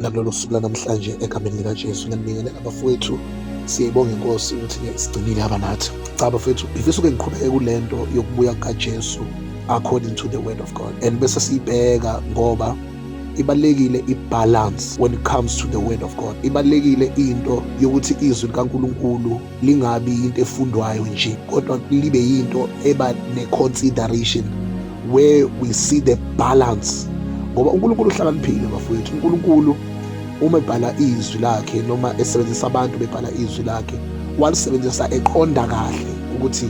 nakulolu suku lanamhlanje egameni likaJesu. Ngiyanibingelela bafowethu, siyayibonga inkosi ukuthi sigcinile abanathi. Cha bafowethu, ifisa ngiqhubeke kulento yokubuya kukaJesu according to the word of God, and bese siyibheka ngoba ibalekile ibalance when it comes to the word of God. Ibalekile into yokuthi izwi likaNkulunkulu lingabi into efundwayo nje, kodwa libe into eba ne-consideration where we see the balance. Ngoba uNkulunkulu uhlakaniphile bafowethu. uNkulunkulu uma ebhala izwi lakhe noma esebenzisa abantu bebhala izwi lakhe, walisebenzisa eqonda kahle ukuthi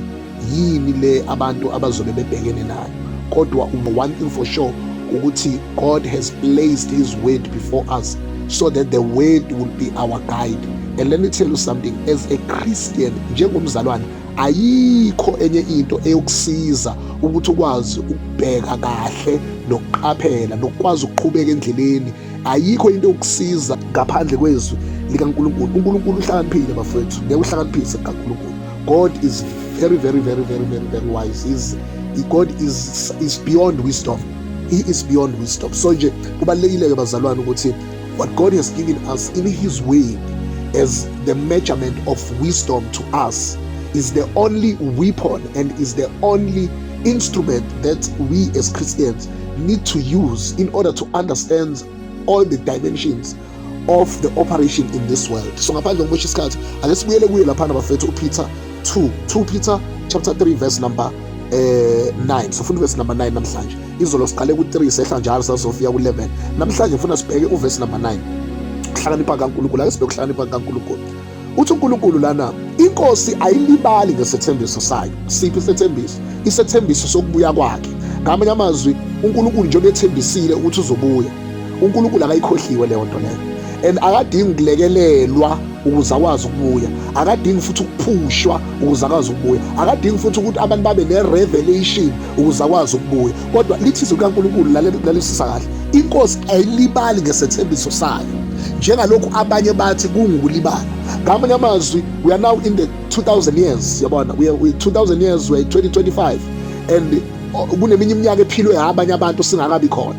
yini le abantu abazobe bebhekene nayo. Kodwa one thing for sure ukuthi God has placed his word before us so that the word will be our guide. And let me tell you something, as a Christian, njengomzalwane, ayikho enye into eyokusiza ukuthi ukwazi ukubheka kahle nokuqaphela nokwazi ukuqhubeka endleleni. Ayikho into yokusiza ngaphandle kwezwi likaNkulunkulu. uNkulunkulu uhlakaniphile bafowethu, ngeke uhlakaniphise kaNkulunkulu. God is very wise. God is beyond wisdom. He is beyond wisdom. So nje kubalekile bazalwane ukuthi what God has given us in his word as the measurement of wisdom to us is the only weapon and is the only instrument that we as Christians need to use in order to understand all the dimensions of the operation in this world. So ngaphandle kokusho isikhathi, ake sibuyele kuye lapha bafethu uPeter 2 Peter chapter 3 verse number 9. So funda verse number 9 namhlanje. Izolo siqale ku3 sehla njalo sasofika ku11. Namhlanje ngifuna sibheke uverse number 9. Ukuhlakanipha kaNkulunkulu. Ake sibheke ukuhlakanipha kaNkulunkulu. Uthi uNkulunkulu lana, inkosi ayilibali ngesethembiso sayo. Siphi isethembiso? Isethembiso sokubuya kwakhe. Ngamanye amazwi uNkulunkulu njengoba ethembisile ukuthi uzobuya, uNkulunkulu akayikhohliwe leyo nto leyo. And akadingi ukulekelelwa ukuze akwazi ukubuya, akadingi futhi ukuphushwa ukuze akwazi ukubuya, akadingi futhi ukuthi abantu babe ne-revelation ukuze akwazi ukubuya. Kodwa lithi izwi likaNkulunkulu lalisisa kahle, inkosi ayilibali ngesethembiso sayo, njengalokhu abanye bathi kungukulibala. Ngamanye amazwi, we are now in the 2000 years, yabona, we 2000 years, we are 2025, and kuneminye iminyaka ephilwe abanye abantu singakabi khona.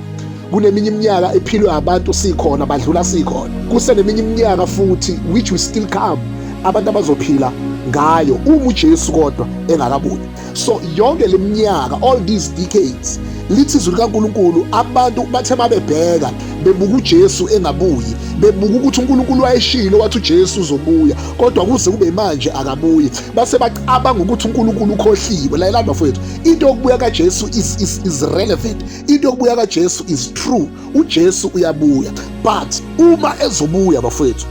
Kuneminye iminyaka ephilwe abantu sikhona, badlula sikhona. Kuseneminye iminyaka futhi which will still come, abantu abazophila ngayo uma uJesu kodwa engakabuyi. So yonke le minyaka, all these decades, lithi izwi likaNkulunkulu, abantu bathe mabebheka bebuka uJesu engabuyi, bebuka ukuthi uNkulunkulu wayeshilo wathi uJesu uzobuya, kodwa kuze kube manje akabuyi, base bacabanga ukuthi uNkulunkulu ukhohliwe. Layela bafowethu, into yokubuya kaJesu is relevant, into yokubuya kaJesu is true. uJesu uyabuya, but uma ezobuya bafowethu,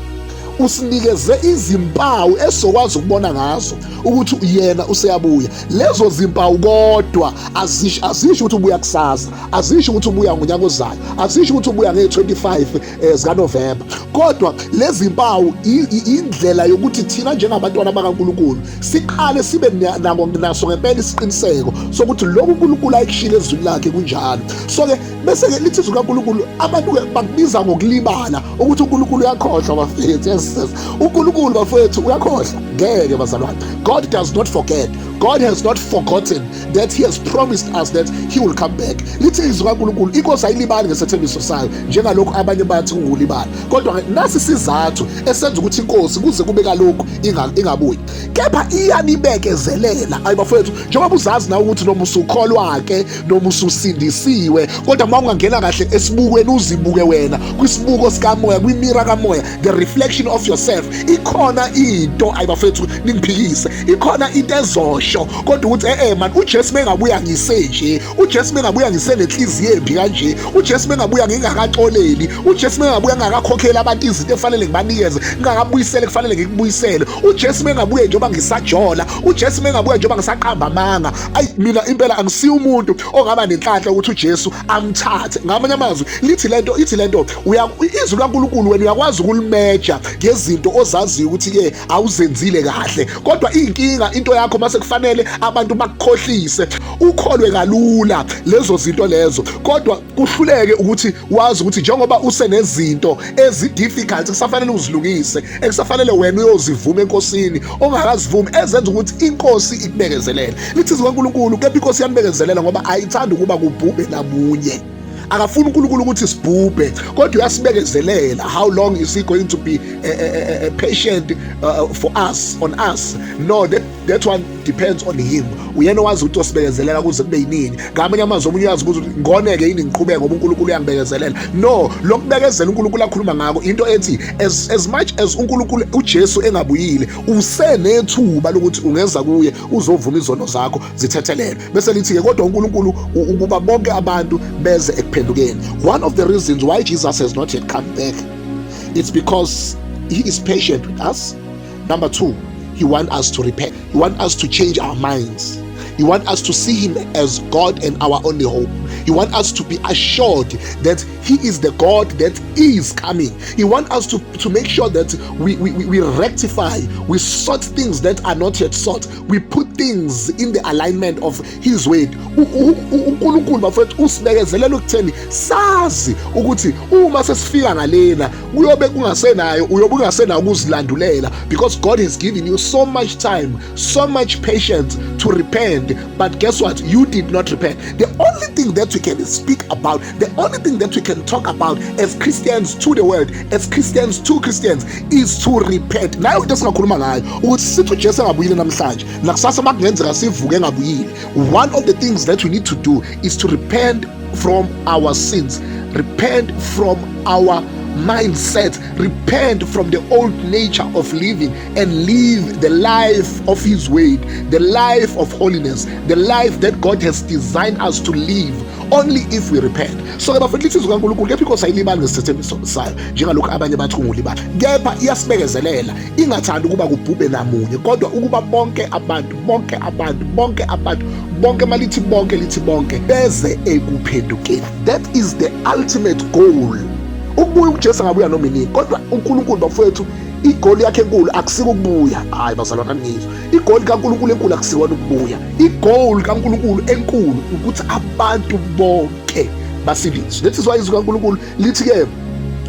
usinikeze izimpawu esokwazi ukubona ngazo ukuthi yena useyabuya. Lezo zimpawu kodwa azisho ukuthi ubuya kusasa, azisho ukuthi ubuya ngonyaka ozayo, azisho ukuthi ubuya nge-25 zikaNovemba. Kodwa lezi zimpawu indlela yokuthi thina njengabantwana bakaNkulunkulu siqale sibe naso ngempela isiqiniseko sokuthi lokhu uNkulunkulu ayikushilo ezwini lakhe kunjalo. So-ke bese-ke lithi izwi likaNkulunkulu, abantu bakubiza ngokulibala ukuthi uNkulunkulu uyakhohlwa bafethu. uNkulunkulu bafethu uyakhohlwa? Ngeke bazalwane. God does not forget. God has not forgotten that he has promised us that he will come back. Lithi izwi likaNkulunkulu, inkosi ayilibali ngesethembiso sayo, njengalokhu abanye bathi kungulibala. Kodwa nasi isizathu esenza ukuthi inkosi kuze kube kalokhu ingabuyi, kepha iyanibekezelela. Ayi bafethu, njengoba uzazi nawe ukuthi noma usukholwa-ke noma ususindisiwe, kodwa uma ungangena kahle esibukweni, uzibuke wena kwisibuko sikamoya, kwimira kamoya, the reflection of yourself, ikhona into, ayi bafethu ningiphikise, ikhona into ezosho kodwa ukuthi man, uJesu mengabuya ngisenje, uJesu mengabuya ngisenenhliziyo embi kanje, uJesu mengabuya ngingakaxoleli, uJesu mengabuya ngingakakhokheli abantu izinto efanele ngibanikeze, ngingakabuyisele kufanele ngikubuyisele, uJesu mengabuya njengoba ngisajola, uJesu mengabuya njengoba ngisaqamba amanga. Ayi mina impela angisiyo umuntu ongaba nenhlanhla ukuthi uJesu amthathe. Ngamanye amazwi ithi lento izwi likaNkulunkulu wena uyakwazi ukulimeja ngezinto ozaziyo ukuthi-ke awuzenzile kahle, kodwa inkinga into yakho mase kufanele abantu bakukhohlise, ukholwe kalula lezo zinto lezo, kodwa kuhluleke ukuthi wazi ukuthi njengoba usenezinto ezi-difficult kusafanele uzilungise, ekusafanele wena uyozivuma enkosini, ongakazivumi ezenza ukuthi inkosi ikubekezelele. Lithi izwi likaNkulunkulu, kepha inkosi yanibekezelela ngoba ayithandi ukuba kubhube namunye. akafuni uNkulunkulu ukuthi sibhubhe, kodwa uyasibekezelela. How long is he going to be patient for us, on us? No, that one depends on him. Uyena wazi ukuthi osibekezelela kuze kube yinini. Ngamanye amazwi omunye uyazi ukuthi ngoneke yini ngiqhubeke ngoba uNkulunkulu uyangibekezelela. No, lokubekezela uNkulunkulu akhuluma ngako into ethi as much as uNkulunkulu uJesu engabuyile, usenethuba lokuthi ungeza kuye uzovuma izono zakho zithethelelwe. Bese lithi-ke kodwa uNkulunkulu ukuba bonke abantu beze ekuphendukeni. One of the reasons why Jesus has not yet come back, it's because he is patient with us. Number two, he wants us to repent. He wants us to change our minds. He wants us to see him as God and our only hope. He wants us to be assured that he is the God that is coming. He wants us to make sure that we rectify, we sort things that are not yet sorted. We put things in the alignment of his way. uNkulunkulu bafethu usibekezelela ukutheni sazi ukuthi uma sesifika ngalena uyobe kungasenayo, uyobe ungasenayo ukuzilandulela, because God has given you so much time, so much patience to repent. But guess what? You did not repent. The only thing that we can speak about, the only thing that we can talk about as Christians to the world, as Christians to Christians, is to repent. Nayo into singakhuluma ngayo ukuthi sithi uJesu engabuyile namhlanje nakusasa makungenzeka sivuke engabuyile. One of the things that we need to do is to repent from our sins, repent from our mindset, repent from the old nature of living and live the life of his way, the life of holiness, the life that God has designed us to live, only if we repent. So ke bafethu lithi uNkulunkulu kephi inkosi ayilibali ngesithembiso sayo njengalokho abanye bathi ungulibala, kepha iyasibekezelela, ingathandi ukuba kubhubhe namunye, kodwa ukuba bonke malithi bonke lithi bonke beze ekuphendukeni. That is the ultimate goal. Ukubuya uJesu angabuya noma inini, kodwa uNkulunkulu bafethu igoli yakhe enkulu akusiko ukubuya. Hayi bazalwana ngizwe, igoli kaNkulunkulu enkulu akusikona ukubuya. Igoli kaNkulunkulu enkulu ukuthi abantu bonke basindiswe. That is why izwi kaNkulunkulu lithi-ke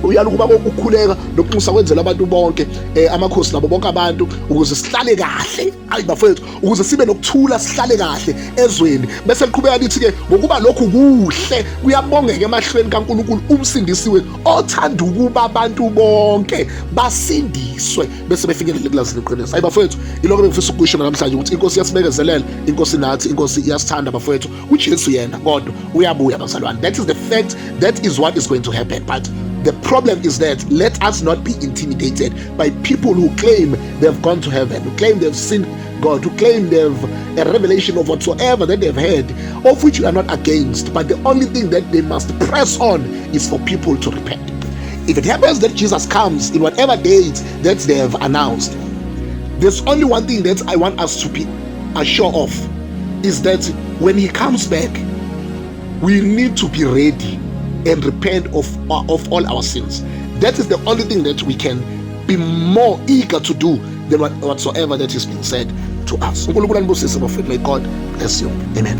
uyala ukuba ukukhuleka nokuqinisa kwenzela abantu bonke, amakhosi nabo bonke abantu, ukuze sihlale kahle. Hayi bafethu, ukuze sibe nokuthula, sihlale kahle ezweni. Bese liqhubeka lithi-ke ngokuba lokhu kuhle kuyabongeka emahlweni kaNkulunkulu umsindisi wethu othanda ukuba abantu bonke basindiswe bese befikelele kulazini iqiniso. Hayi bafethu, ilokho engifisa ukusho namhlanje ukuthi inkosi iyasibekezelela, inkosi nathi, inkosi iyasithanda bafethu. UJesu yena kodwa uyabuya bazalwane. That is the fact, that is what is going to happen. But the problem is that let us not be intimidated by people who claim they've gone to heaven, who claim they've seen God, who claim they've a revelation of whatsoever that they've heard, of which we are not against. But the only thing that they must press on is for people to repent. If it happens that Jesus comes in whatever date that they have announced, there's only one thing that I want us to be assured of, is that when he comes back, we need to be ready and repent of all our sins. That is the only thing that we can be more eager to do than whatsoever that is being said to us. May God bless you. Amen.